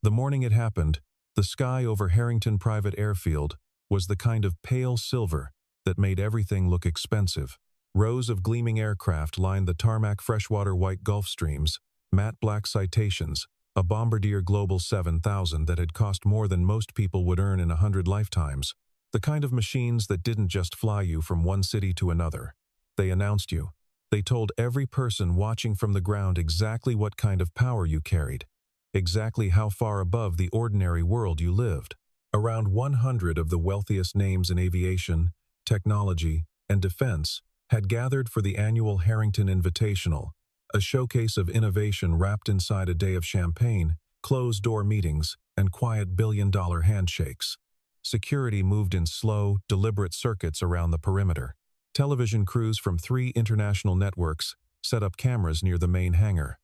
The morning it happened, the sky over Harrington Private Airfield was the kind of pale silver that made everything look expensive. Rows of gleaming aircraft lined the tarmac, freshwater white Gulf Streams, matte black Citations, a Bombardier Global 7000 that had cost more than most people would earn in 100 lifetimes. The kind of machines that didn't just fly you from one city to another. They announced you. They told every person watching from the ground exactly what kind of power you carried, exactly how far above the ordinary world you lived. Around 100 of the wealthiest names in aviation, technology, and defense had gathered for the annual Harrington Invitational, a showcase of innovation wrapped inside a day of champagne, closed-door meetings, and quiet billion-dollar handshakes. Security moved in slow, deliberate circuits around the perimeter. Television crews from 3 international networks set up cameras near the main hangar.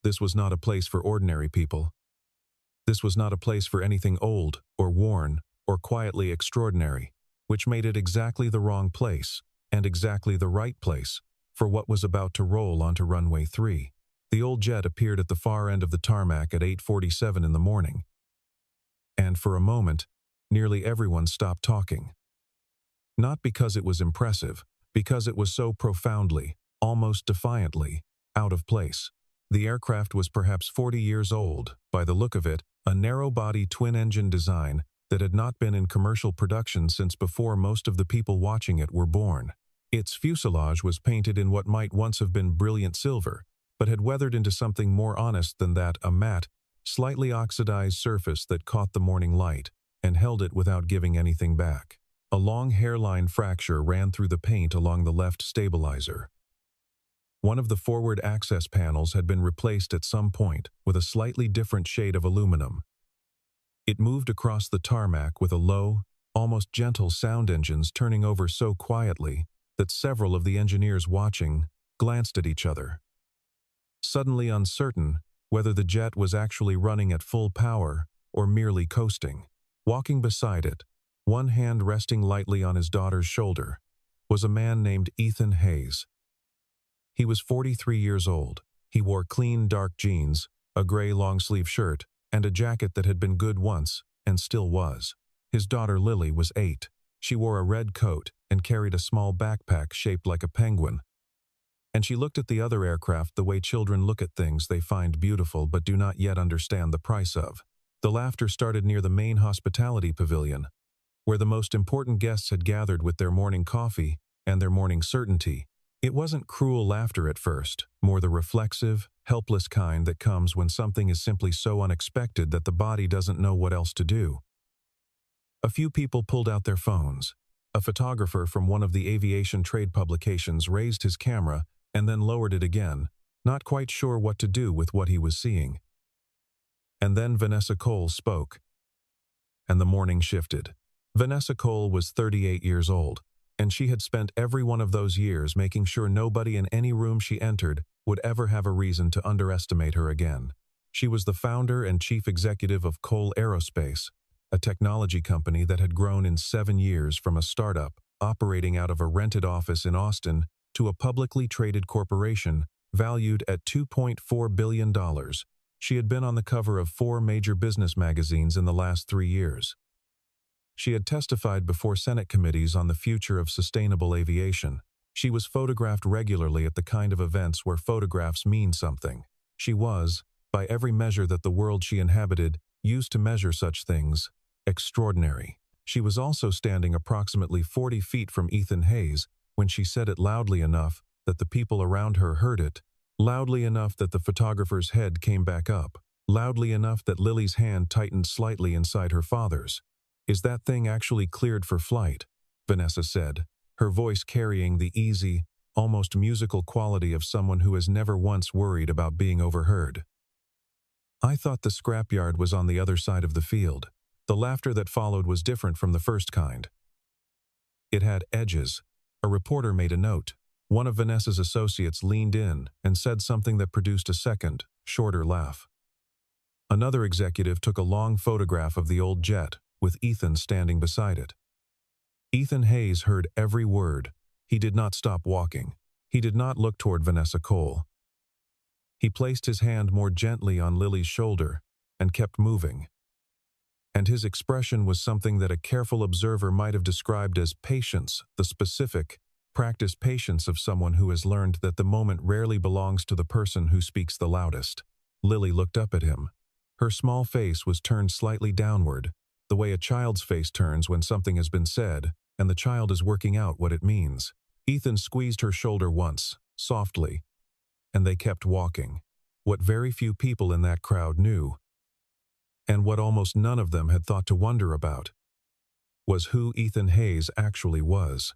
This was not a place for ordinary people. This was not a place for anything old, or worn, or quietly extraordinary, which made it exactly the wrong place, and exactly the right place, for what was about to roll onto runway 3. The old jet appeared at the far end of the tarmac at 8:47 in the morning. And for a moment, nearly everyone stopped talking. Not because it was impressive, because it was so profoundly, almost defiantly, out of place. The aircraft was perhaps 40 years old, by the look of it, a narrow-body twin-engine design that had not been in commercial production since before most of the people watching it were born. Its fuselage was painted in what might once have been brilliant silver, but had weathered into something more honest than that, a matte, slightly oxidized surface that caught the morning light and held it without giving anything back. A long hairline fracture ran through the paint along the left stabilizer. One of the forward access panels had been replaced at some point with a slightly different shade of aluminum. It moved across the tarmac with a low, almost gentle sound, engines turning over so quietly that several of the engineers watching glanced at each other, suddenly uncertain whether the jet was actually running at full power or merely coasting. Walking beside it, one hand resting lightly on his daughter's shoulder, was a man named Ethan Hayes. He was 43 years old. He wore clean dark jeans, a gray long-sleeve shirt, and a jacket that had been good once and still was. His daughter Lily was 8. She wore a red coat and carried a small backpack shaped like a penguin. And she looked at the other aircraft the way children look at things they find beautiful but do not yet understand the price of. The laughter started near the main hospitality pavilion, where the most important guests had gathered with their morning coffee and their morning certainty. It wasn't cruel laughter at first, more the reflexive, helpless kind that comes when something is simply so unexpected that the body doesn't know what else to do. A few people pulled out their phones. A photographer from one of the aviation trade publications raised his camera and then lowered it again, not quite sure what to do with what he was seeing. And then Vanessa Cole spoke. And the morning shifted. Vanessa Cole was 38 years old, and she had spent every one of those years making sure nobody in any room she entered would ever have a reason to underestimate her again. She was the founder and chief executive of Cole Aerospace, a technology company that had grown in 7 years from a startup operating out of a rented office in Austin to a publicly traded corporation valued at $2.4 billion. She had been on the cover of 4 major business magazines in the last 3 years. She had testified before Senate committees on the future of sustainable aviation. She was photographed regularly at the kind of events where photographs mean something. She was, by every measure that the world she inhabited used to measure such things, extraordinary. She was also standing approximately 40 feet from Ethan Hayes when she said it loudly enough that the people around her heard it, loudly enough that the photographer's head came back up, loudly enough that Lily's hand tightened slightly inside her father's. "Is that thing actually cleared for flight?" Vanessa said, her voice carrying the easy, almost musical quality of someone who has never once worried about being overheard. "I thought the scrapyard was on the other side of the field." The laughter that followed was different from the first kind. It had edges. A reporter made a note. One of Vanessa's associates leaned in and said something that produced a second, shorter laugh. Another executive took a long photograph of the old jet, with Ethan standing beside it. Ethan Hayes heard every word. He did not stop walking. He did not look toward Vanessa Cole. He placed his hand more gently on Lily's shoulder, and kept moving. And his expression was something that a careful observer might have described as patience, the specific, practiced patience of someone who has learned that the moment rarely belongs to the person who speaks the loudest. Lily looked up at him. Her small face was turned slightly downward, the way a child's face turns when something has been said, and the child is working out what it means. Ethan squeezed her shoulder once, softly, and they kept walking. What very few people in that crowd knew, and what almost none of them had thought to wonder about, was who Ethan Hayes actually was.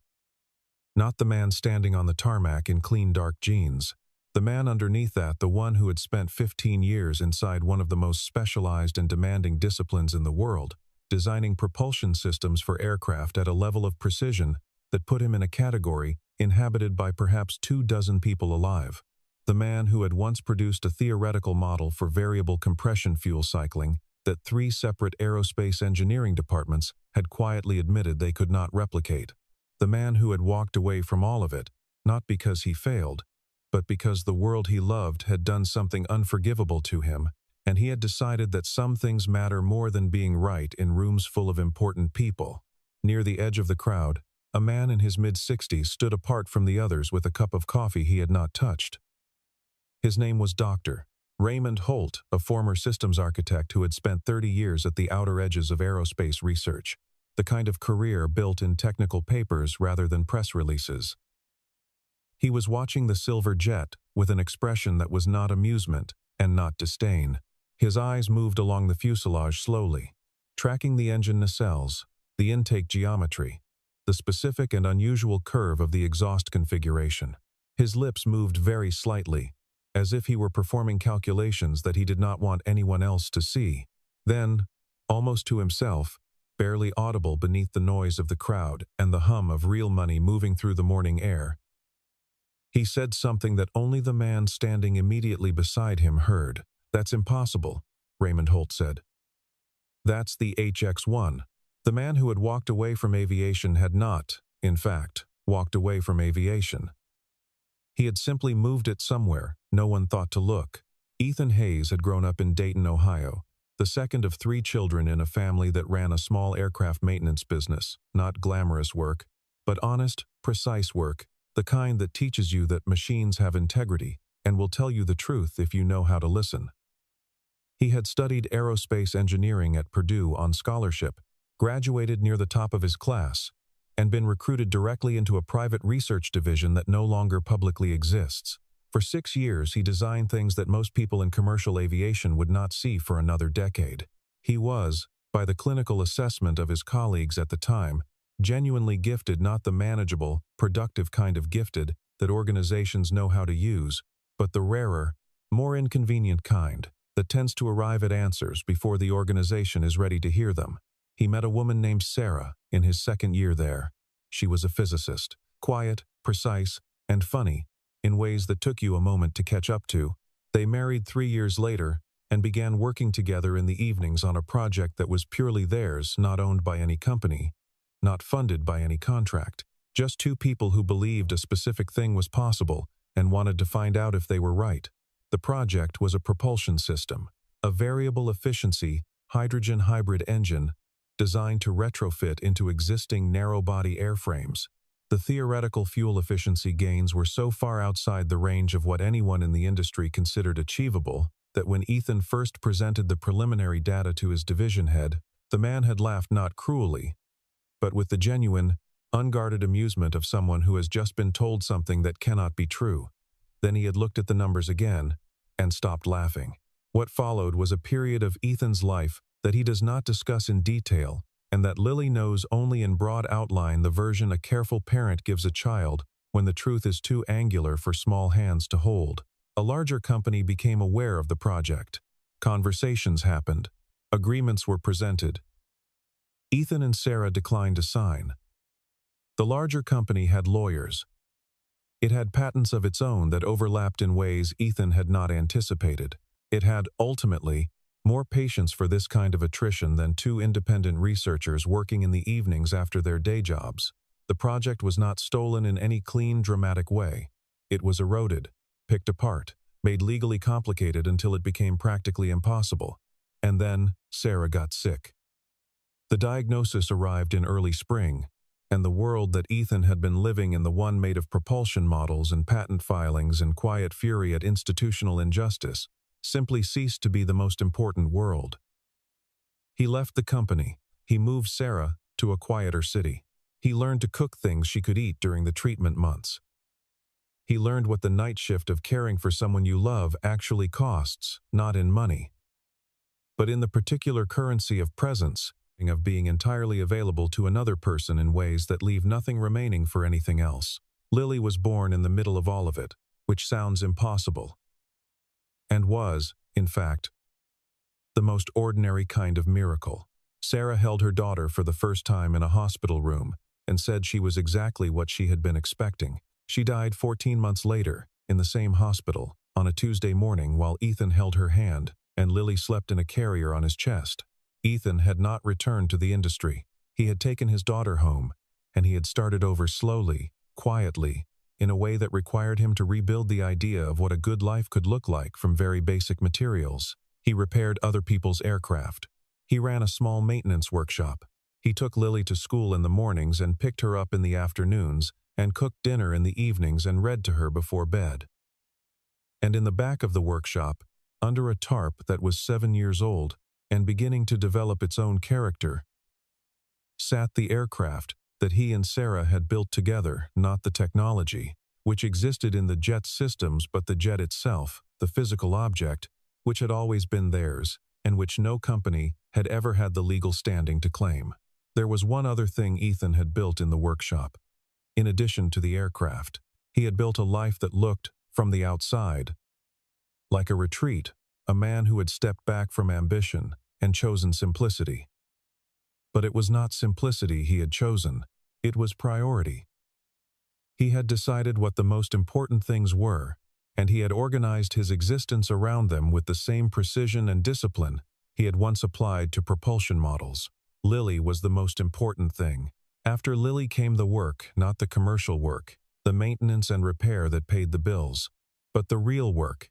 Not the man standing on the tarmac in clean dark jeans. The man underneath that, the one who had spent 15 years inside one of the most specialized and demanding disciplines in the world, designing propulsion systems for aircraft at a level of precision that put him in a category inhabited by perhaps 24 people alive. The man who had once produced a theoretical model for variable compression fuel cycling that 3 separate aerospace engineering departments had quietly admitted they could not replicate. The man who had walked away from all of it, not because he failed, but because the world he loved had done something unforgivable to him, and he had decided that some things matter more than being right in rooms full of important people. Near the edge of the crowd, a man in his mid-60s stood apart from the others with a cup of coffee he had not touched. His name was Dr. Raymond Holt, a former systems architect who had spent 30 years at the outer edges of aerospace research, the kind of career built in technical papers rather than press releases. He was watching the silver jet with an expression that was not amusement and not disdain. His eyes moved along the fuselage slowly, tracking the engine nacelles, the intake geometry, the specific and unusual curve of the exhaust configuration. His lips moved very slightly, as if he were performing calculations that he did not want anyone else to see. Then, almost to himself, barely audible beneath the noise of the crowd and the hum of real money moving through the morning air, he said something that only the man standing immediately beside him heard. "That's impossible," Raymond Holt said. "That's the HX-1. The man who had walked away from aviation had not, in fact, walked away from aviation. He had simply moved it somewhere no one thought to look. Ethan Hayes had grown up in Dayton, Ohio, the second of 3 children in a family that ran a small aircraft maintenance business, not glamorous work, but honest, precise work, the kind that teaches you that machines have integrity and will tell you the truth if you know how to listen. He had studied aerospace engineering at Purdue on scholarship, graduated near the top of his class, and been recruited directly into a private research division that no longer publicly exists. For 6 years, he designed things that most people in commercial aviation would not see for another decade. He was, by the clinical assessment of his colleagues at the time, genuinely gifted, not the manageable, productive kind of gifted that organizations know how to use, but the rarer, more inconvenient kind that tends to arrive at answers before the organization is ready to hear them. He met a woman named Sarah in his 2nd year there. She was a physicist, quiet, precise, and funny, in ways that took you a moment to catch up to. They married 3 years later and began working together in the evenings on a project that was purely theirs, not owned by any company, not funded by any contract. Just 2 people who believed a specific thing was possible and wanted to find out if they were right. The project was a propulsion system, a variable efficiency, hydrogen hybrid engine designed to retrofit into existing narrow-body airframes. The theoretical fuel efficiency gains were so far outside the range of what anyone in the industry considered achievable that when Ethan first presented the preliminary data to his division head, the man had laughed not cruelly, but with the genuine, unguarded amusement of someone who has just been told something that cannot be true. Then he had looked at the numbers again and stopped laughing. What followed was a period of Ethan's life that he does not discuss in detail, and that Lily knows only in broad outline, the version a careful parent gives a child when the truth is too angular for small hands to hold. A larger company became aware of the project. Conversations happened. Agreements were presented. Ethan and Sarah declined to sign. The larger company had lawyers. It had patents of its own that overlapped in ways Ethan had not anticipated. It had, ultimately, more patience for this kind of attrition than 2 independent researchers working in the evenings after their day jobs. The project was not stolen in any clean, dramatic way. It was eroded, picked apart, made legally complicated until it became practically impossible. And then Sarah got sick. The diagnosis arrived in early spring, and the world that Ethan had been living in, the one made of propulsion models and patent filings and quiet fury at institutional injustice, simply ceased to be the most important world. He left the company. He moved Sarah to a quieter city. He learned to cook things she could eat during the treatment months. He learned what the night shift of caring for someone you love actually costs, not in money, but in the particular currency of presence, of being entirely available to another person in ways that leave nothing remaining for anything else. Lily was born in the middle of all of it, which sounds impossible, and was, in fact, the most ordinary kind of miracle. Sarah held her daughter for the first time in a hospital room and said she was exactly what she had been expecting. She died 14 months later, in the same hospital, on a Tuesday morning while Ethan held her hand and Lily slept in a carrier on his chest. Ethan had not returned to the industry. He had taken his daughter home, and he had started over slowly, quietly, in a way that required him to rebuild the idea of what a good life could look like from very basic materials. He repaired other people's aircraft. He ran a small maintenance workshop. He took Lily to school in the mornings and picked her up in the afternoons and cooked dinner in the evenings and read to her before bed. And in the back of the workshop, under a tarp that was 7 years old and beginning to develop its own character, sat the aircraft that he and Sarah had built together, not the technology, which existed in the jet's systems, but the jet itself, the physical object, which had always been theirs, and which no company had ever had the legal standing to claim. There was one other thing Ethan had built in the workshop. In addition to the aircraft, he had built a life that looked, from the outside, like a retreat, a man who had stepped back from ambition and chosen simplicity. But it was not simplicity he had chosen, it was priority. He had decided what the most important things were, and he had organized his existence around them with the same precision and discipline he had once applied to propulsion models. Lily was the most important thing. After Lily came the work, not the commercial work, the maintenance and repair that paid the bills, but the real work,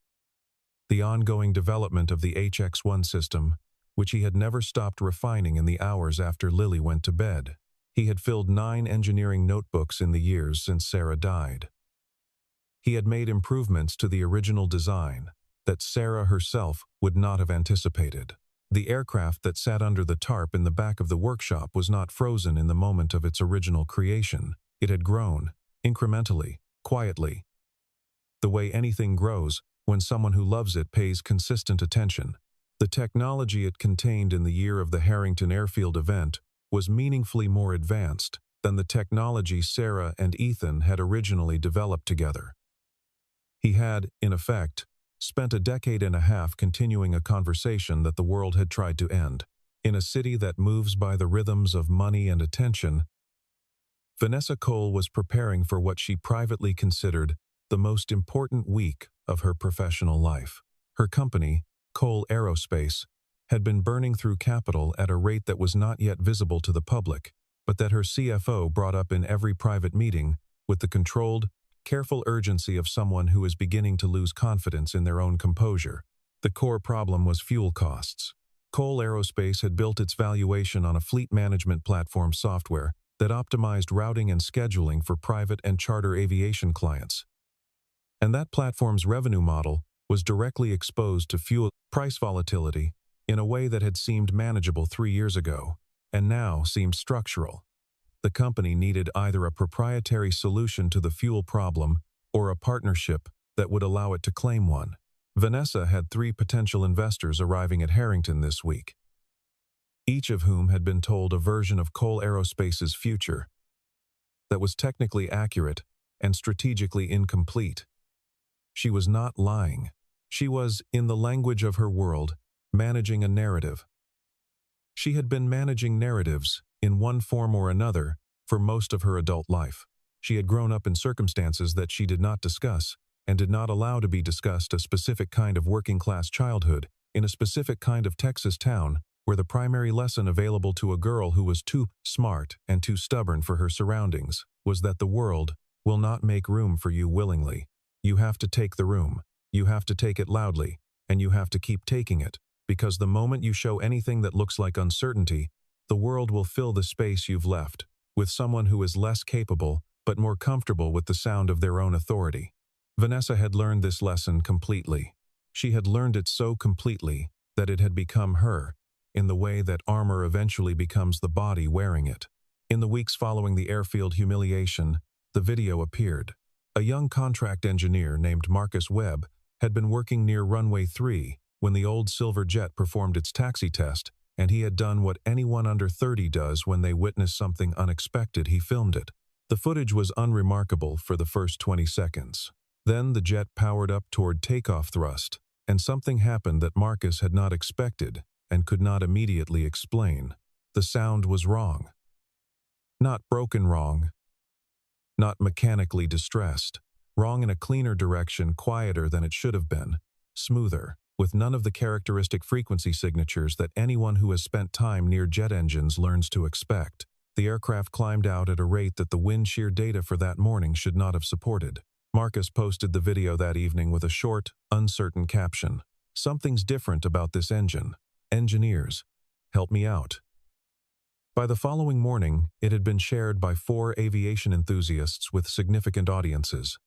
the ongoing development of the HX-1 system, which he had never stopped refining in the hours after Lily went to bed. He had filled 9 engineering notebooks in the years since Sarah died. He had made improvements to the original design that Sarah herself would not have anticipated. The aircraft that sat under the tarp in the back of the workshop was not frozen in the moment of its original creation. It had grown, incrementally, quietly, the way anything grows when someone who loves it pays consistent attention. The technology it contained in the year of the Harrington Airfield event was meaningfully more advanced than the technology Sarah and Ethan had originally developed together. He had, in effect, spent a decade and a half continuing a conversation that the world had tried to end. In a city that moves by the rhythms of money and attention, Vanessa Cole was preparing for what she privately considered the most important week of her professional life. Her company, Cole Aerospace, had been burning through capital at a rate that was not yet visible to the public, but that her CFO brought up in every private meeting with the controlled, careful urgency of someone who is beginning to lose confidence in their own composure. The core problem was fuel costs. Cole Aerospace had built its valuation on a fleet management platform software that optimized routing and scheduling for private and charter aviation clients. And that platform's revenue model was directly exposed to fuel price volatility in a way that had seemed manageable 3 years ago, and now seemed structural. The company needed either a proprietary solution to the fuel problem or a partnership that would allow it to claim one. Vanessa had 3 potential investors arriving at Harrington this week, each of whom had been told a version of Cole Aerospace's future that was technically accurate and strategically incomplete. She was not lying. She was, in the language of her world, managing a narrative. She had been managing narratives, in one form or another, for most of her adult life. She had grown up in circumstances that she did not discuss, and did not allow to be discussed a specific kind of working-class childhood, in a specific kind of Texas town, where the primary lesson available to a girl who was too smart and too stubborn for her surroundings was that the world will not make room for you willingly. You have to take the room. You have to take it loudly, and you have to keep taking it. because the moment you show anything that looks like uncertainty, the world will fill the space you've left with someone who is less capable but more comfortable with the sound of their own authority. Vanessa had learned this lesson completely. She had learned it so completely that it had become her, in the way that armor eventually becomes the body wearing it. In the weeks following the airfield humiliation, the video appeared. A young contract engineer named Marcus Webb had been working near runway 3 when the old silver jet performed its taxi test, and he had done what anyone under 30 does when they witness something unexpected. He filmed it. The footage was unremarkable for the first 20 seconds. Then the jet powered up toward takeoff thrust, and something happened that Marcus had not expected and could not immediately explain. The sound was wrong. Not broken wrong. Not mechanically distressed. Wrong in a cleaner direction, quieter than it should have been. Smoother, with none of the characteristic frequency signatures that anyone who has spent time near jet engines learns to expect. The aircraft climbed out at a rate that the wind shear data for that morning should not have supported. Marcus posted the video that evening with a short, uncertain caption. "Something's different about this engine. Engineers, help me out." By the following morning, it had been shared by 4 aviation enthusiasts with significant audiences.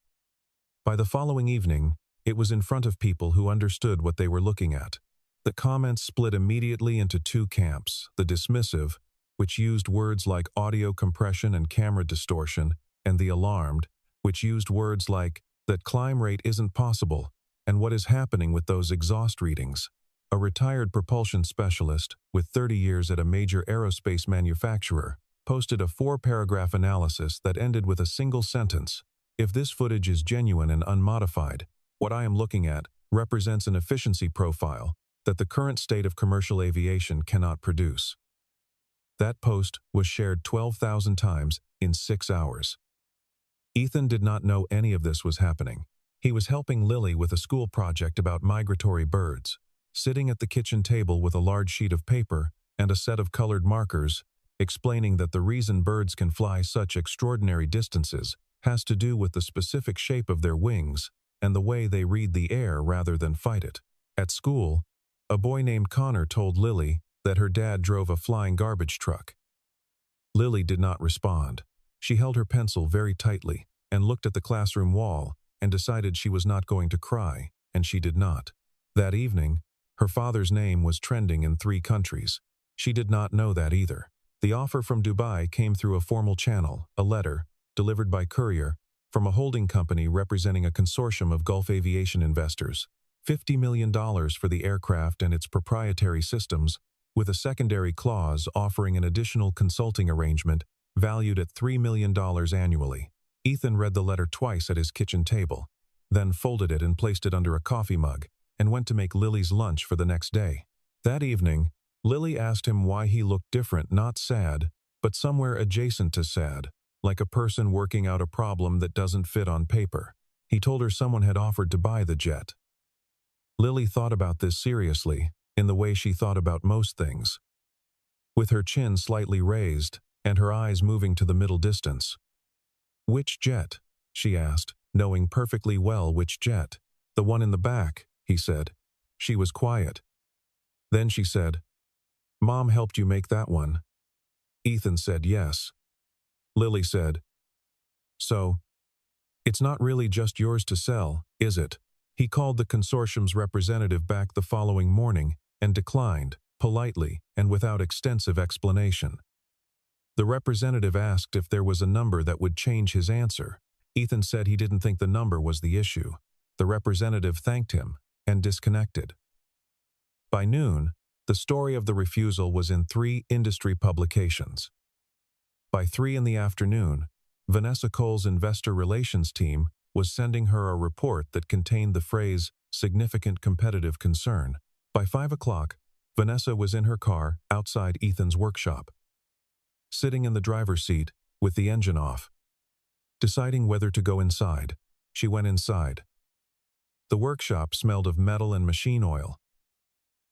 By the following evening, it was in front of people who understood what they were looking at. The comments split immediately into 2 camps: the dismissive, which used words like audio compression and camera distortion, and the alarmed, which used words like, "that climb rate isn't possible," and "what is happening with those exhaust readings." A retired propulsion specialist, with 30 years at a major aerospace manufacturer, posted a 4-paragraph analysis that ended with a single sentence: "If this footage is genuine and unmodified, what I am looking at represents an efficiency profile that the current state of commercial aviation cannot produce." That post was shared 12,000 times in 6 hours. Ethan did not know any of this was happening. He was helping Lily with a school project about migratory birds. Sitting at the kitchen table with a large sheet of paper and a set of colored markers, explaining that the reason birds can fly such extraordinary distances has to do with the specific shape of their wings and the way they read the air rather than fight it. At school, a boy named Connor told Lily that her dad drove a flying garbage truck. Lily did not respond. She held her pencil very tightly and looked at the classroom wall and decided she was not going to cry, and she did not. That evening, her father's name was trending in 3 countries. She did not know that either. The offer from Dubai came through a formal channel, a letter, delivered by courier, from a holding company representing a consortium of Gulf aviation investors. $50 million for the aircraft and its proprietary systems, with a secondary clause offering an additional consulting arrangement valued at $3 million annually. Ethan read the letter twice at his kitchen table, then folded it and placed it under a coffee mug, and went to make Lily's lunch for the next day. That evening, Lily asked him why he looked different, not sad, but somewhere adjacent to sad, like a person working out a problem that doesn't fit on paper. He told her someone had offered to buy the jet. Lily thought about this seriously, in the way she thought about most things. With her chin slightly raised, and her eyes moving to the middle distance. "Which jet?" she asked, knowing perfectly well which jet. "The one in the back," he said. She was quiet. Then she said, "Mom helped you make that one." Ethan said yes. Lily said, "So, it's not really just yours to sell, is it?" He called the consortium's representative back the following morning and declined, politely and without extensive explanation. The representative asked if there was a number that would change his answer. Ethan said he didn't think the number was the issue. The representative thanked him and disconnected. By noon, the story of the refusal was in 3 industry publications. By 3 in the afternoon, Vanessa Cole's investor relations team was sending her a report that contained the phrase, "significant competitive concern." By 5 o'clock, Vanessa was in her car outside Ethan's workshop. Sitting in the driver's seat, with the engine off. Deciding whether to go inside, she went inside. The workshop smelled of metal and machine oil.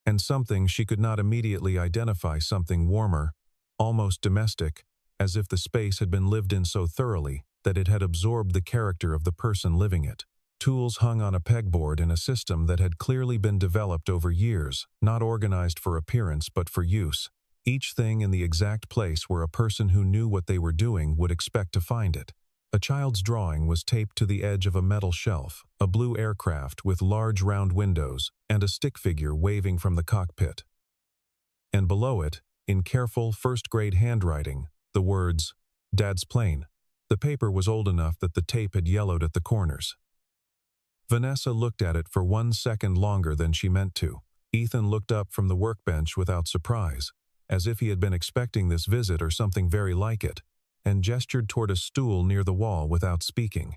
And something she could not immediately identify, something warmer, almost domestic, as if the space had been lived in so thoroughly that it had absorbed the character of the person living it. Tools hung on a pegboard in a system that had clearly been developed over years, not organized for appearance but for use. Each thing in the exact place where a person who knew what they were doing would expect to find it. A child's drawing was taped to the edge of a metal shelf, a blue aircraft with large round windows, and a stick figure waving from the cockpit. And below it, in careful first-grade handwriting, the words, "Dad's plane." The paper was old enough that the tape had yellowed at the corners. Vanessa looked at it for 1 second longer than she meant to. Ethan looked up from the workbench without surprise, as if he had been expecting this visit or something very like it, and gestured toward a stool near the wall without speaking.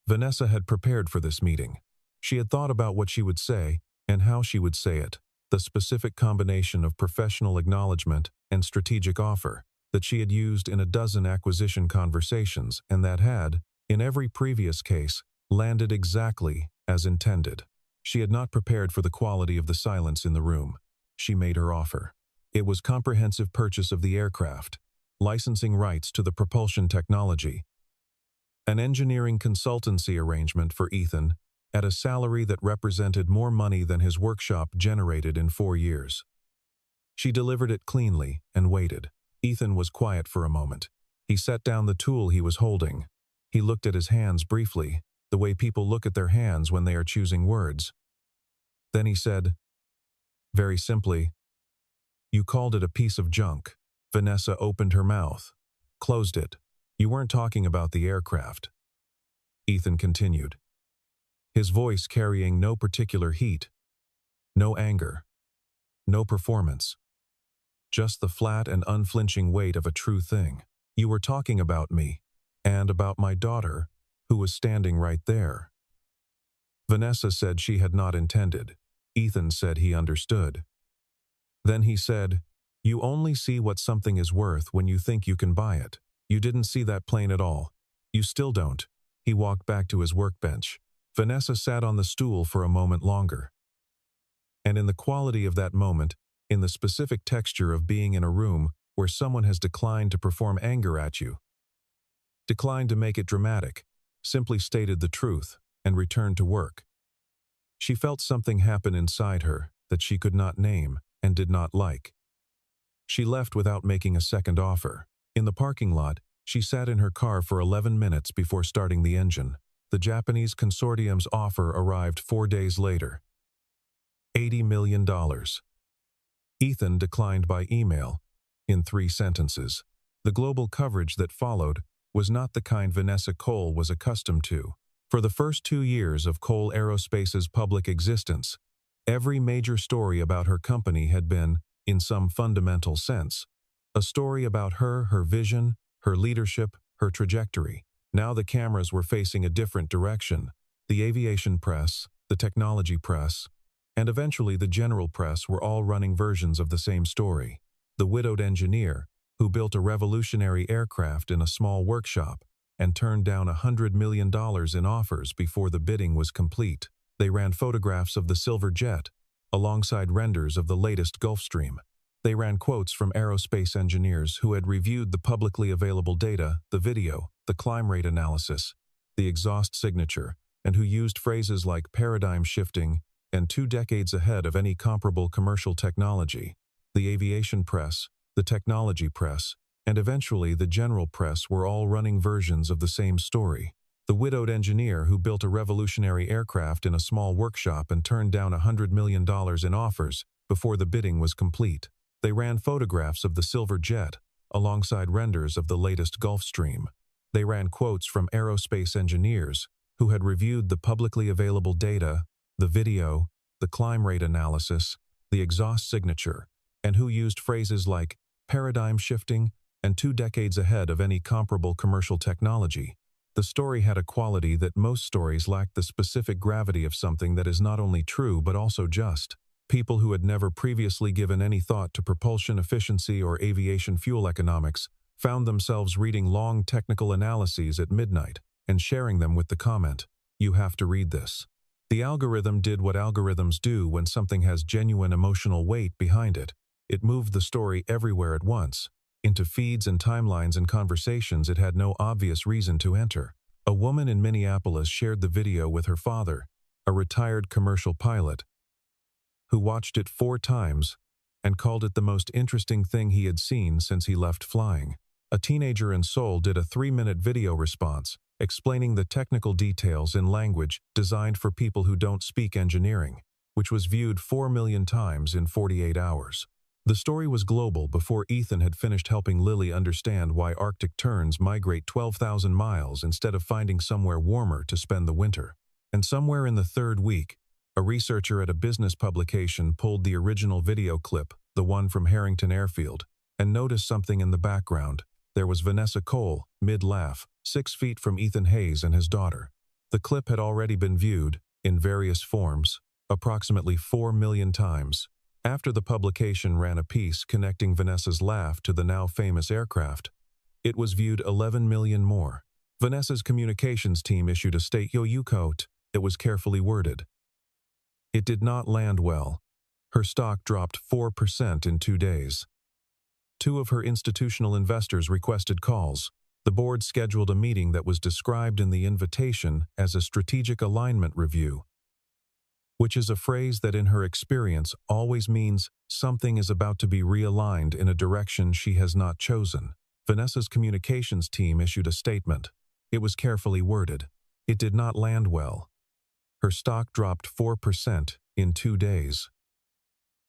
Vanessa had prepared for this meeting. She had thought about what she would say and how she would say it, the specific combination of professional acknowledgement and strategic offer that she had used in a dozen acquisition conversations and that had, in every previous case, landed exactly as intended. She had not prepared for the quality of the silence in the room. She made her offer. It was comprehensive purchase of the aircraft, licensing rights to the propulsion technology, an engineering consultancy arrangement for Ethan at a salary that represented more money than his workshop generated in 4 years. She delivered it cleanly and waited. Ethan was quiet for a moment. He set down the tool he was holding. He looked at his hands briefly, the way people look at their hands when they are choosing words. Then he said, very simply, "You called it a piece of junk." Vanessa opened her mouth, closed it. "You weren't talking about the aircraft." Ethan continued, his voice carrying no particular heat, no anger, no performance, just the flat and unflinching weight of a true thing. "You were talking about me, and about my daughter, who was standing right there." Vanessa said she had not intended. Ethan said he understood. Then he said, "You only see what something is worth when you think you can buy it. You didn't see that plane at all. You still don't." He walked back to his workbench. Vanessa sat on the stool for a moment longer. And in the quality of that moment, in the specific texture of being in a room where someone has declined to perform anger at you, declined to make it dramatic, simply stated the truth, and returned to work. She felt something happen inside her that she could not name and did not like. She left without making a second offer. In the parking lot, she sat in her car for 11 minutes before starting the engine. The Japanese consortium's offer arrived 4 days later. $80 million. Ethan declined by email, in 3 sentences. The global coverage that followed was not the kind Vanessa Cole was accustomed to. For the first 2 years of Cole Aerospace's public existence, every major story about her company had been, in some fundamental sense, a story about her, her vision, her leadership, her trajectory. Now the cameras were facing a different direction. The aviation press, the technology press, and eventually the general press were all running versions of the same story. The widowed engineer, who built a revolutionary aircraft in a small workshop and turned down $100 million in offers before the bidding was complete. They ran photographs of the silver jet, alongside renders of the latest Gulfstream. They ran quotes from aerospace engineers who had reviewed the publicly available data, the video, the climb rate analysis, the exhaust signature, and who used phrases like paradigm shifting and 2 decades ahead of any comparable commercial technology. The aviation press, the technology press, and eventually the general press were all running versions of the same story. The widowed engineer who built a revolutionary aircraft in a small workshop and turned down $100 million in offers before the bidding was complete. They ran photographs of the silver jet, alongside renders of the latest Gulfstream. They ran quotes from aerospace engineers who had reviewed the publicly available data, the video, the climb rate analysis, the exhaust signature, and who used phrases like paradigm shifting and 2 decades ahead of any comparable commercial technology. The story had a quality that most stories lack: the specific gravity of something that is not only true but also just. People who had never previously given any thought to propulsion efficiency or aviation fuel economics found themselves reading long technical analyses at midnight and sharing them with the comment, "You have to read this." The algorithm did what algorithms do when something has genuine emotional weight behind it. It moved the story everywhere at once, into feeds and timelines and conversations it had no obvious reason to enter. A woman in Minneapolis shared the video with her father, a retired commercial pilot, who watched it 4 times and called it the most interesting thing he had seen since he left flying. A teenager in Seoul did a 3-minute video response, explaining the technical details in language designed for people who don't speak engineering, which was viewed 4 million times in 48 hours. The story was global before Ethan had finished helping Lily understand why Arctic terns migrate 12,000 miles instead of finding somewhere warmer to spend the winter. And somewhere in the 3rd week, a researcher at a business publication pulled the original video clip, the one from Harrington Airfield, and noticed something in the background. There was Vanessa Cole, mid-laugh, 6 feet from Ethan Hayes and his daughter. The clip had already been viewed, in various forms, approximately 4 million times. After the publication ran a piece connecting Vanessa's laugh to the now famous aircraft, it was viewed 11 million more. Vanessa's communications team issued a statement. It was carefully worded. It did not land well. Her stock dropped 4% in 2 days. 2 of her institutional investors requested calls. The board scheduled a meeting that was described in the invitation as a strategic alignment review, which is a phrase that in her experience always means something is about to be realigned in a direction she has not chosen. Vanessa's communications team issued a statement. It was carefully worded. It did not land well. Her stock dropped 4% in 2 days.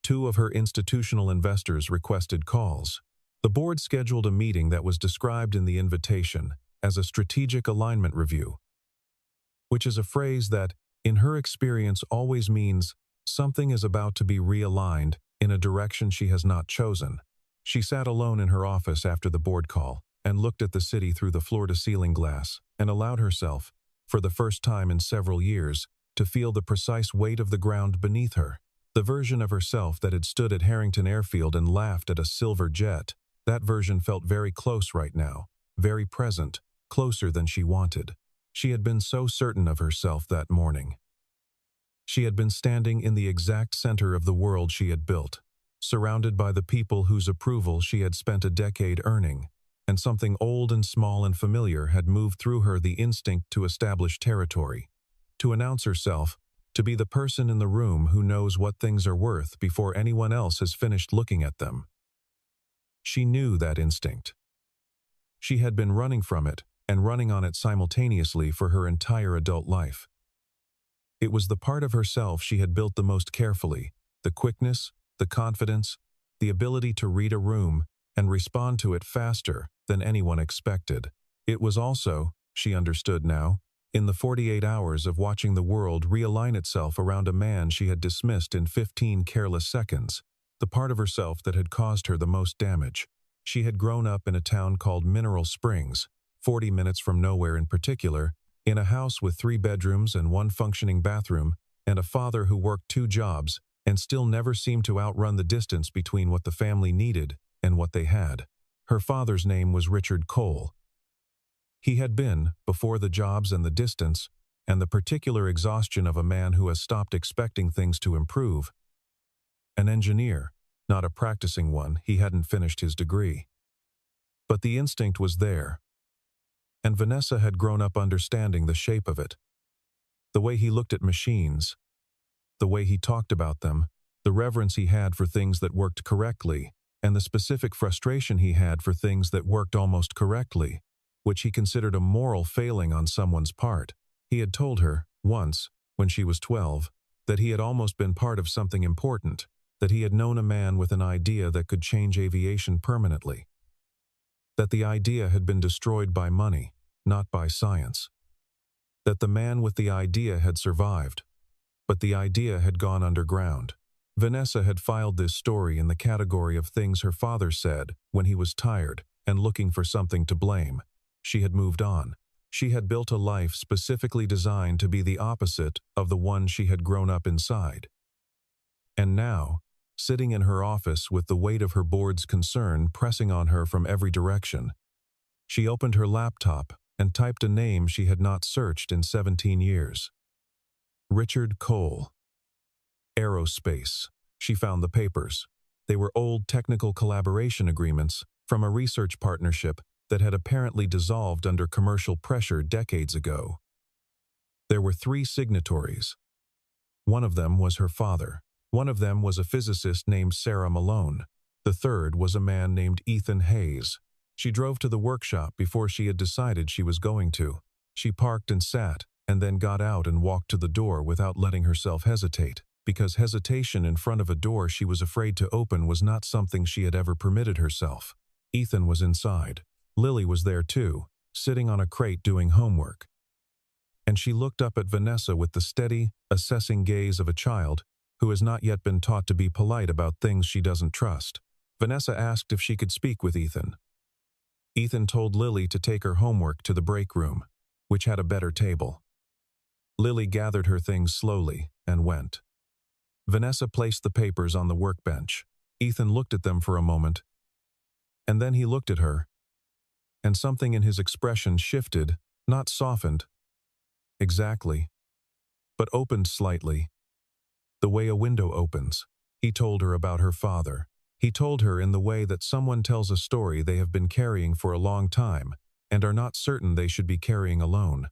2 of her institutional investors requested calls. The board scheduled a meeting that was described in the invitation as a strategic alignment review, which is a phrase that, in her experience, always means something is about to be realigned in a direction she has not chosen. She sat alone in her office after the board call and looked at the city through the floor-to-ceiling glass and allowed herself, for the first time in several years, to feel the precise weight of the ground beneath her. The version of herself that had stood at Harrington Airfield and laughed at a silver jet, that version felt very close right now, very present, closer than she wanted. She had been so certain of herself that morning. She had been standing in the exact center of the world she had built, surrounded by the people whose approval she had spent a decade earning, and something old and small and familiar had moved through her, the instinct to establish territory, to announce herself, to be the person in the room who knows what things are worth before anyone else has finished looking at them. She knew that instinct. She had been running from it and running on it simultaneously for her entire adult life. It was the part of herself she had built the most carefully, the quickness, the confidence, the ability to read a room and respond to it faster than anyone expected. It was also, she understood now, in the 48 hours of watching the world realign itself around a man she had dismissed in 15 careless seconds, the part of herself that had caused her the most damage. She had grown up in a town called Mineral Springs, 40 minutes from nowhere in particular, in a house with 3 bedrooms and 1 functioning bathroom, and a father who worked 2 jobs and still never seemed to outrun the distance between what the family needed and what they had. Her father's name was Richard Cole. He had been, before the jobs and the distance, and the particular exhaustion of a man who has stopped expecting things to improve, an engineer, not a practicing one. He hadn't finished his degree. But the instinct was there, and Vanessa had grown up understanding the shape of it. The way he looked at machines, the way he talked about them, the reverence he had for things that worked correctly, and the specific frustration he had for things that worked almost correctly, which he considered a moral failing on someone's part. He had told her, once, when she was 12, that he had almost been part of something important, that he had known a man with an idea that could change aviation permanently, that the idea had been destroyed by money, not by science, that the man with the idea had survived, but the idea had gone underground. Vanessa had filed this story in the category of things her father said when he was tired and looking for something to blame. She had moved on. She had built a life specifically designed to be the opposite of the one she had grown up inside. And now, sitting in her office with the weight of her board's concern pressing on her from every direction, she opened her laptop and typed a name she had not searched in 17 years. Richard Cole. Aerospace. She found the papers. They were old technical collaboration agreements from a research partnership that had apparently dissolved under commercial pressure decades ago. There were 3 signatories. One of them was her father. One of them was a physicist named Sarah Malone. The third was a man named Ethan Hayes. She drove to the workshop before she had decided she was going to. She parked and sat, and then got out and walked to the door without letting herself hesitate, because hesitation in front of a door she was afraid to open was not something she had ever permitted herself. Ethan was inside. Lily was there too, sitting on a crate doing homework. And she looked up at Vanessa with the steady, assessing gaze of a child who has not yet been taught to be polite about things she doesn't trust. Vanessa asked if she could speak with Ethan. Ethan told Lily to take her homework to the break room, which had a better table. Lily gathered her things slowly and went. Vanessa placed the papers on the workbench. Ethan looked at them for a moment, and then he looked at her, and something in his expression shifted, not softened, exactly, but opened slightly. The way a window opens. He told her about her father. He told her in the way that someone tells a story they have been carrying for a long time and are not certain they should be carrying alone.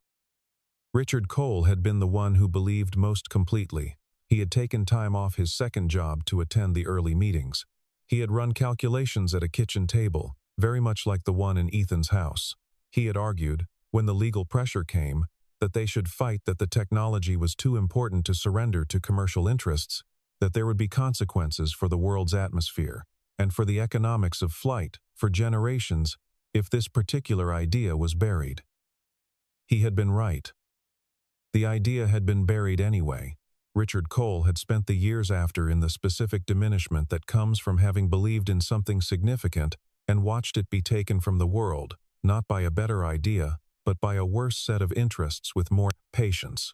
Richard Cole had been the one who believed most completely. He had taken time off his second job to attend the early meetings. He had run calculations at a kitchen table, very much like the one in Ethan's house. He had argued, when the legal pressure came, that they should fight, that the technology was too important to surrender to commercial interests, that there would be consequences for the world's atmosphere and for the economics of flight for generations if this particular idea was buried. He had been right. The idea had been buried anyway. Richard Cole had spent the years after in the specific diminishment that comes from having believed in something significant and watched it be taken from the world, not by a better idea, but by a worse set of interests with more patience.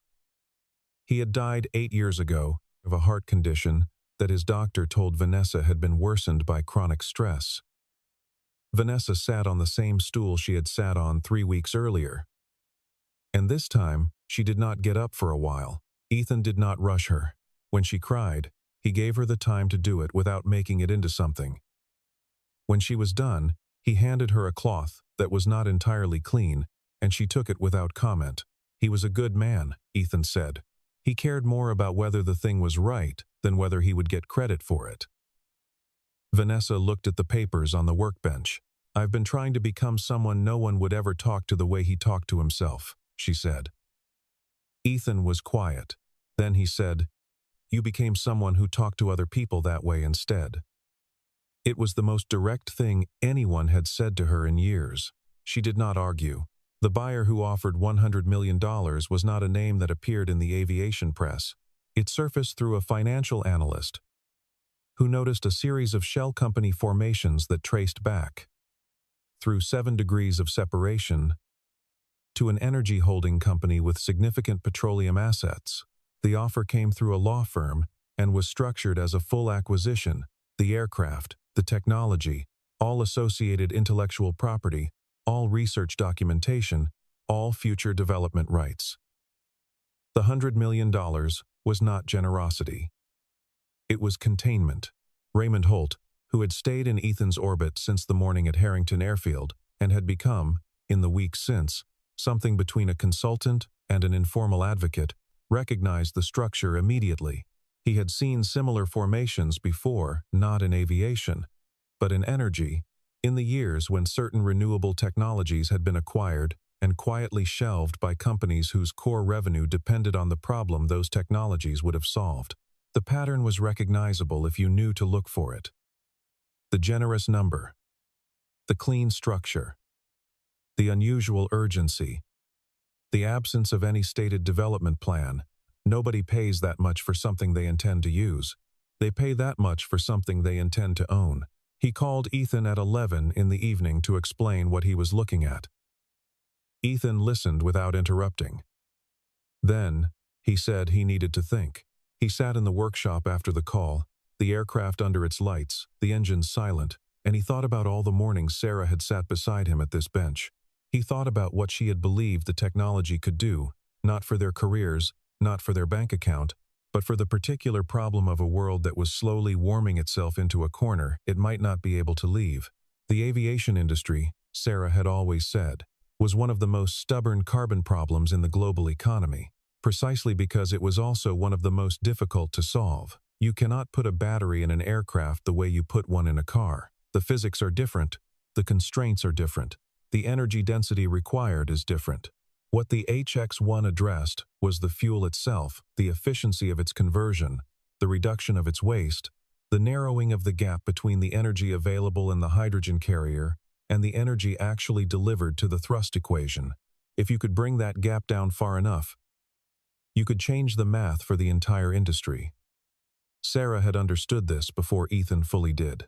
He had died 8 years ago of a heart condition that his doctor told Vanessa had been worsened by chronic stress. Vanessa sat on the same stool she had sat on 3 weeks earlier. And this time, she did not get up for a while. Ethan did not rush her. When she cried, he gave her the time to do it without making it into something. When she was done, he handed her a cloth that was not entirely clean, and she took it without comment. He was a good man, Ethan said. He cared more about whether the thing was right than whether he would get credit for it. Vanessa looked at the papers on the workbench. "I've been trying to become someone no one would ever talk to the way he talked to himself," she said. Ethan was quiet. Then he said, "You became someone who talked to other people that way instead." It was the most direct thing anyone had said to her in years. She did not argue. The buyer who offered $100 million was not a name that appeared in the aviation press. It surfaced through a financial analyst who noticed a series of shell company formations that traced back through 7 degrees of separation to an energy holding company with significant petroleum assets. The offer came through a law firm and was structured as a full acquisition: the aircraft, the technology, all associated intellectual property, all research documentation, all future development rights. The $100 million was not generosity. It was containment. Raymond Holt, who had stayed in Ethan's orbit since the morning at Harrington Airfield and had become, in the weeks since, something between a consultant and an informal advocate, recognized the structure immediately. He had seen similar formations before, not in aviation, but in energy, in the years when certain renewable technologies had been acquired and quietly shelved by companies whose core revenue depended on the problem those technologies would have solved. The pattern was recognizable if you knew to look for it. The generous number, the clean structure, the unusual urgency, the absence of any stated development plan. Nobody pays that much for something they intend to use. They pay that much for something they intend to own. He called Ethan at 11 in the evening to explain what he was looking at. Ethan listened without interrupting. Then, he said he needed to think. He sat in the workshop after the call, the aircraft under its lights, the engines silent, and he thought about all the mornings Sarah had sat beside him at this bench. He thought about what she had believed the technology could do, not for their careers, not for their bank account, but for the particular problem of a world that was slowly warming itself into a corner it might not be able to leave. The aviation industry, Sarah had always said, was one of the most stubborn carbon problems in the global economy, precisely because it was also one of the most difficult to solve. You cannot put a battery in an aircraft the way you put one in a car. The physics are different, the constraints are different, the energy density required is different. What the HX-1 addressed was the fuel itself, the efficiency of its conversion, the reduction of its waste, the narrowing of the gap between the energy available in the hydrogen carrier and the energy actually delivered to the thrust equation. If you could bring that gap down far enough, you could change the math for the entire industry. Sarah had understood this before Ethan fully did.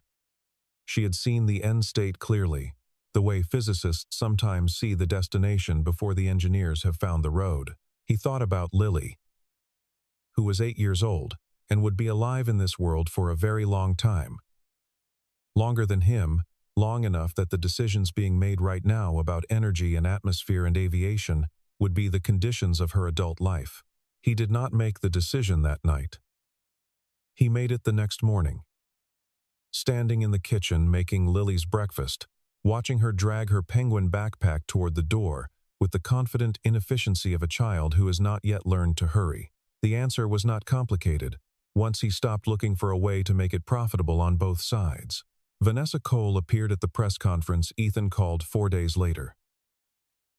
She had seen the end state clearly, the way physicists sometimes see the destination before the engineers have found the road. He thought about Lily, who was 8 years old and would be alive in this world for a very long time. Longer than him, long enough that the decisions being made right now about energy and atmosphere and aviation would be the conditions of her adult life. He did not make the decision that night. He made it the next morning. Standing in the kitchen making Lily's breakfast, watching her drag her penguin backpack toward the door with the confident inefficiency of a child who has not yet learned to hurry. The answer was not complicated, once he stopped looking for a way to make it profitable on both sides. Vanessa Cole appeared at the press conference Ethan called 4 days later.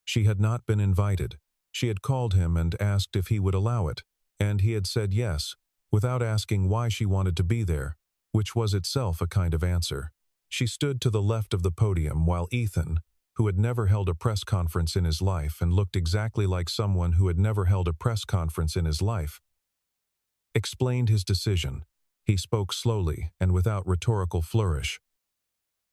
She had not been invited. She had called him and asked if he would allow it, and he had said yes, without asking why she wanted to be there, which was itself a kind of answer. She stood to the left of the podium while Ethan, who had never held a press conference in his life and looked exactly like someone who had never held a press conference in his life, explained his decision. He spoke slowly and without rhetorical flourish,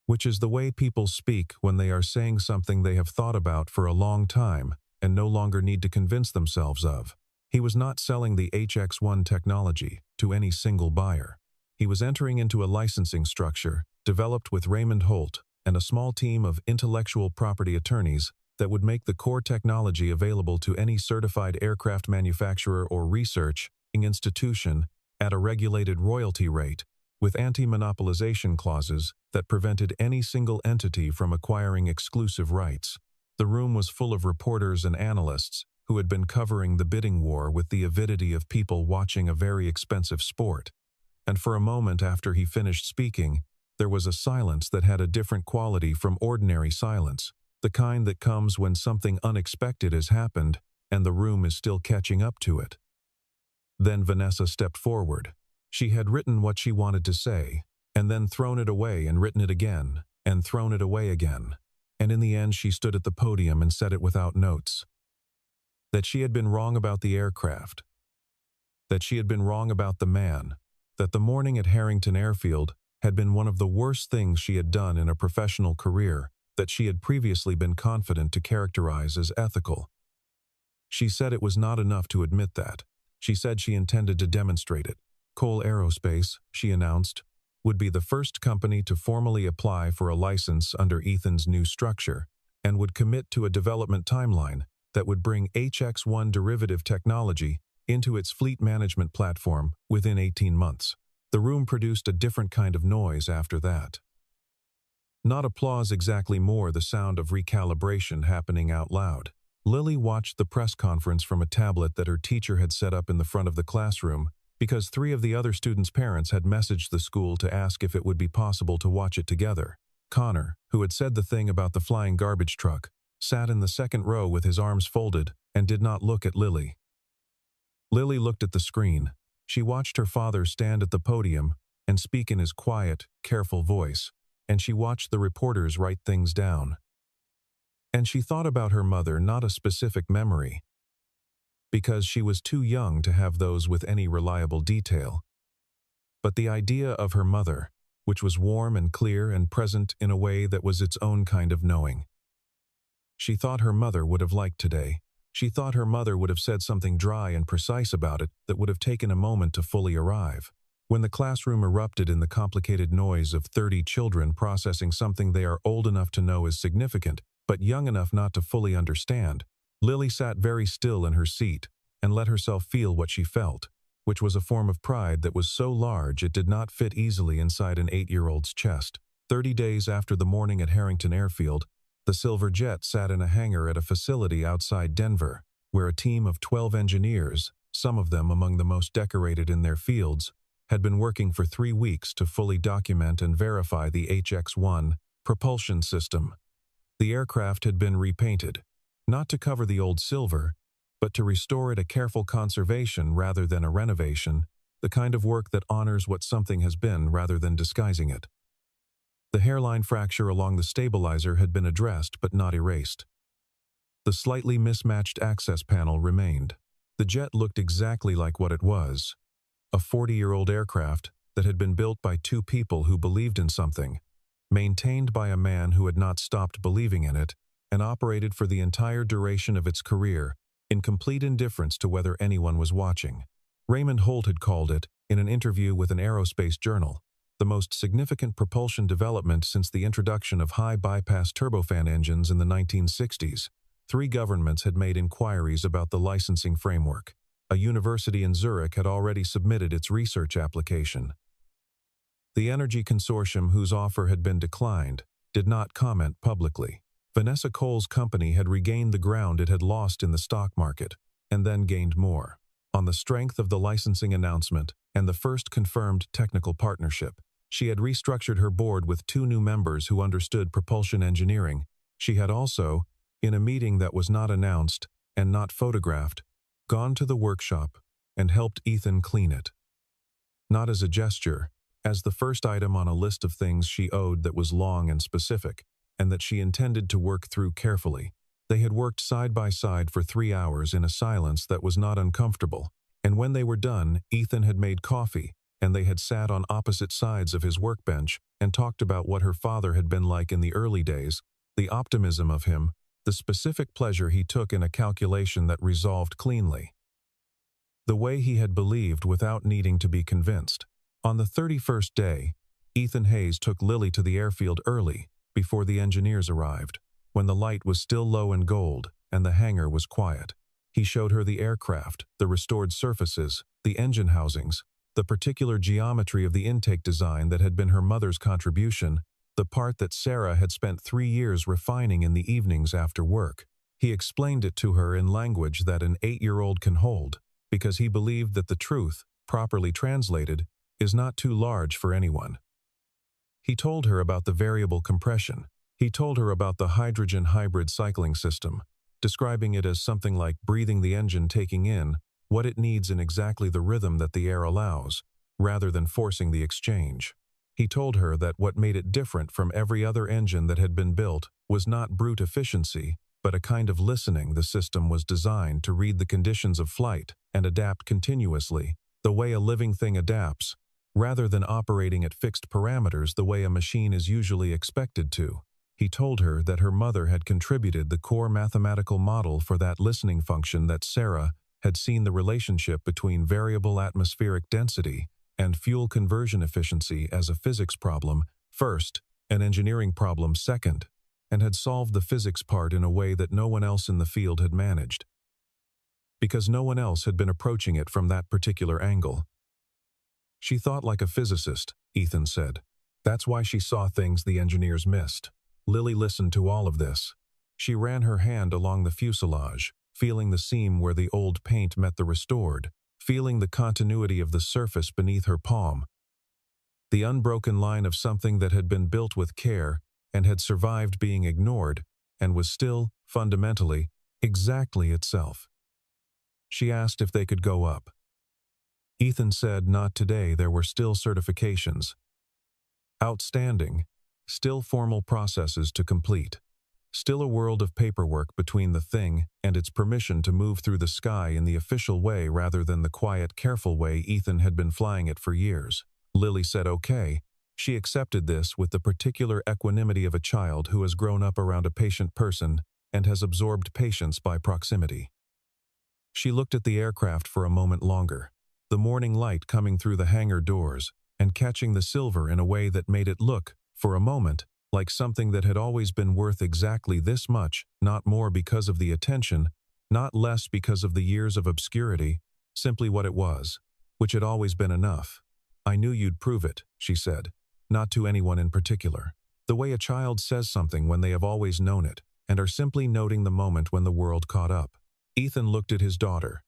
which is the way people speak when they are saying something they have thought about for a long time and no longer need to convince themselves of. He was not selling the HX-1 technology to any single buyer. He was entering into a licensing structure developed with Raymond Holt and a small team of intellectual property attorneys that would make the core technology available to any certified aircraft manufacturer or research institution at a regulated royalty rate, with anti-monopolization clauses that prevented any single entity from acquiring exclusive rights. The room was full of reporters and analysts who had been covering the bidding war with the avidity of people watching a very expensive sport. And for a moment after he finished speaking, there was a silence that had a different quality from ordinary silence, the kind that comes when something unexpected has happened and the room is still catching up to it. Then Vanessa stepped forward. She had written what she wanted to say, and then thrown it away and written it again, and thrown it away again. And in the end she stood at the podium and said it without notes. That she had been wrong about the aircraft. That she had been wrong about the man. That the morning at Harrington Airfield had been one of the worst things she had done in a professional career that she had previously been confident to characterize as ethical. She said it was not enough to admit that. She said she intended to demonstrate it. Cole Aerospace, she announced, would be the first company to formally apply for a license under Ethan's new structure and would commit to a development timeline that would bring HX-1 derivative technology into its fleet management platform within 18 months. The room produced a different kind of noise after that. Not applause exactly, more the sound of recalibration happening out loud. Lily watched the press conference from a tablet that her teacher had set up in the front of the classroom because 3 of the other students' parents had messaged the school to ask if it would be possible to watch it together. Connor, who had said the thing about the flying garbage truck, sat in the second row with his arms folded and did not look at Lily. Lily looked at the screen. She watched her father stand at the podium and speak in his quiet, careful voice, and she watched the reporters write things down. And she thought about her mother, not a specific memory, because she was too young to have those with any reliable detail, but the idea of her mother, which was warm and clear and present in a way that was its own kind of knowing. She thought her mother would have liked today. She thought her mother would have said something dry and precise about it that would have taken a moment to fully arrive. When the classroom erupted in the complicated noise of 30 children processing something they are old enough to know is significant, but young enough not to fully understand, Lily sat very still in her seat and let herself feel what she felt, which was a form of pride that was so large it did not fit easily inside an 8-year-old's chest. 30 days after the morning at Harrington Airfield, the silver jet sat in a hangar at a facility outside Denver, where a team of 12 engineers, some of them among the most decorated in their fields, had been working for 3 weeks to fully document and verify the HX-1 propulsion system. The aircraft had been repainted, not to cover the old silver, but to restore it a careful conservation rather than a renovation, the kind of work that honors what something has been rather than disguising it. The hairline fracture along the stabilizer had been addressed but not erased. The slightly mismatched access panel remained. The jet looked exactly like what it was, a 40-year-old aircraft that had been built by 2 people who believed in something, maintained by a man who had not stopped believing in it, and operated for the entire duration of its career, in complete indifference to whether anyone was watching. Raymond Holt had called it, in an interview with an aerospace journal, the most significant propulsion development since the introduction of high-bypass turbofan engines in the 1960s. 3 governments had made inquiries about the licensing framework. A university in Zurich had already submitted its research application. The Energy Consortium, whose offer had been declined, did not comment publicly. Vanessa Cole's company had regained the ground it had lost in the stock market, and then gained more. On the strength of the licensing announcement and the first confirmed technical partnership, she had restructured her board with 2 new members who understood propulsion engineering. She had also, in a meeting that was not announced and not photographed, gone to the workshop and helped Ethan clean it. Not as a gesture, as the first item on a list of things she owed that was long and specific, and that she intended to work through carefully. They had worked side by side for 3 hours in a silence that was not uncomfortable, and when they were done, Ethan had made coffee, and they had sat on opposite sides of his workbench and talked about what her father had been like in the early days, the optimism of him, the specific pleasure he took in a calculation that resolved cleanly. The way he had believed without needing to be convinced. On the 31st day, Ethan Hayes took Lily to the airfield early, before the engineers arrived, when the light was still low and gold and the hangar was quiet. He showed her the aircraft, the restored surfaces, the engine housings, the particular geometry of the intake design that had been her mother's contribution, the part that Sarah had spent 3 years refining in the evenings after work. He explained it to her in language that an 8-year-old can hold, because he believed that the truth, properly translated, is not too large for anyone. He told her about the variable compression. He told her about the hydrogen hybrid cycling system, describing it as something like breathing the engine taking in what it needs in exactly the rhythm that the air allows, rather than forcing the exchange. He told her that what made it different from every other engine that had been built was not brute efficiency, but a kind of listening. The system was designed to read the conditions of flight and adapt continuously, the way a living thing adapts, rather than operating at fixed parameters the way a machine is usually expected to. He told her that her mother had contributed the core mathematical model for that listening function, that Sarah had seen the relationship between variable atmospheric density and fuel conversion efficiency as a physics problem first, an engineering problem second, and had solved the physics part in a way that no one else in the field had managed, because no one else had been approaching it from that particular angle. She thought like a physicist, Ethan said. That's why she saw things the engineers missed. Lily listened to all of this. She ran her hand along the fuselage, feeling the seam where the old paint met the restored, feeling the continuity of the surface beneath her palm, the unbroken line of something that had been built with care and had survived being ignored and was still, fundamentally, exactly itself. She asked if they could go up. Ethan said not today. There were still certifications outstanding, still formal processes to complete, still a world of paperwork between the thing and its permission to move through the sky in the official way rather than the quiet, careful way Ethan had been flying it for years. Lily said okay. She accepted this with the particular equanimity of a child who has grown up around a patient person and has absorbed patience by proximity. She looked at the aircraft for a moment longer, the morning light coming through the hangar doors and catching the silver in a way that made it look, for a moment, like something that had always been worth exactly this much, not more because of the attention, not less because of the years of obscurity, simply what it was, which had always been enough. I knew you'd prove it, she said, not to anyone in particular. The way a child says something when they have always known it, and are simply noting the moment when the world caught up. Ethan looked at his daughter.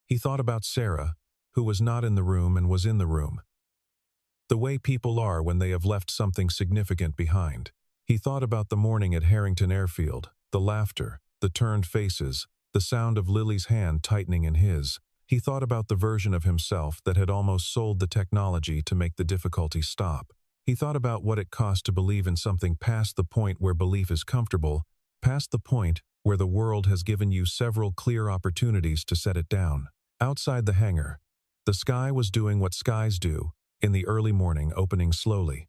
He thought about Sarah, who was not in the room and was in the room. The way people are when they have left something significant behind. He thought about the morning at Harrington Airfield, the laughter, the turned faces, the sound of Lily's hand tightening in his. He thought about the version of himself that had almost sold the technology to make the difficulty stop. He thought about what it cost to believe in something past the point where belief is comfortable, past the point where the world has given you several clear opportunities to set it down. Outside the hangar, the sky was doing what skies do, in the early morning, opening slowly,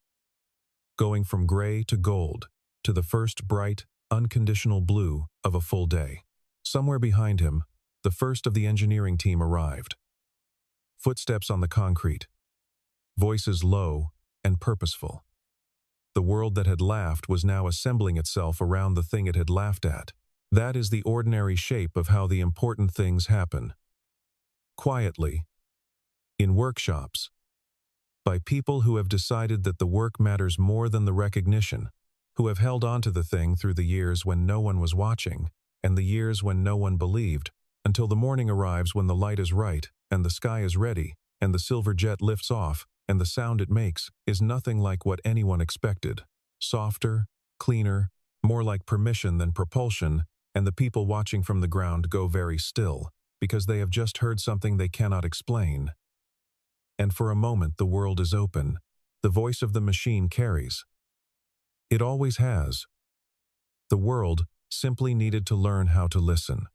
going from gray to gold, to the first bright, unconditional blue of a full day. Somewhere behind him, the first of the engineering team arrived. Footsteps on the concrete, voices low and purposeful. The world that had laughed was now assembling itself around the thing it had laughed at. That is the ordinary shape of how the important things happen. Quietly, in workshops, by people who have decided that the work matters more than the recognition, who have held on to the thing through the years when no one was watching, and the years when no one believed, until the morning arrives when the light is right, and the sky is ready, and the silver jet lifts off, and the sound it makes is nothing like what anyone expected. Softer, cleaner, more like permission than propulsion, and the people watching from the ground go very still, because they have just heard something they cannot explain. And for a moment the world is open. The voice of the machine carries. It always has. The world simply needed to learn how to listen.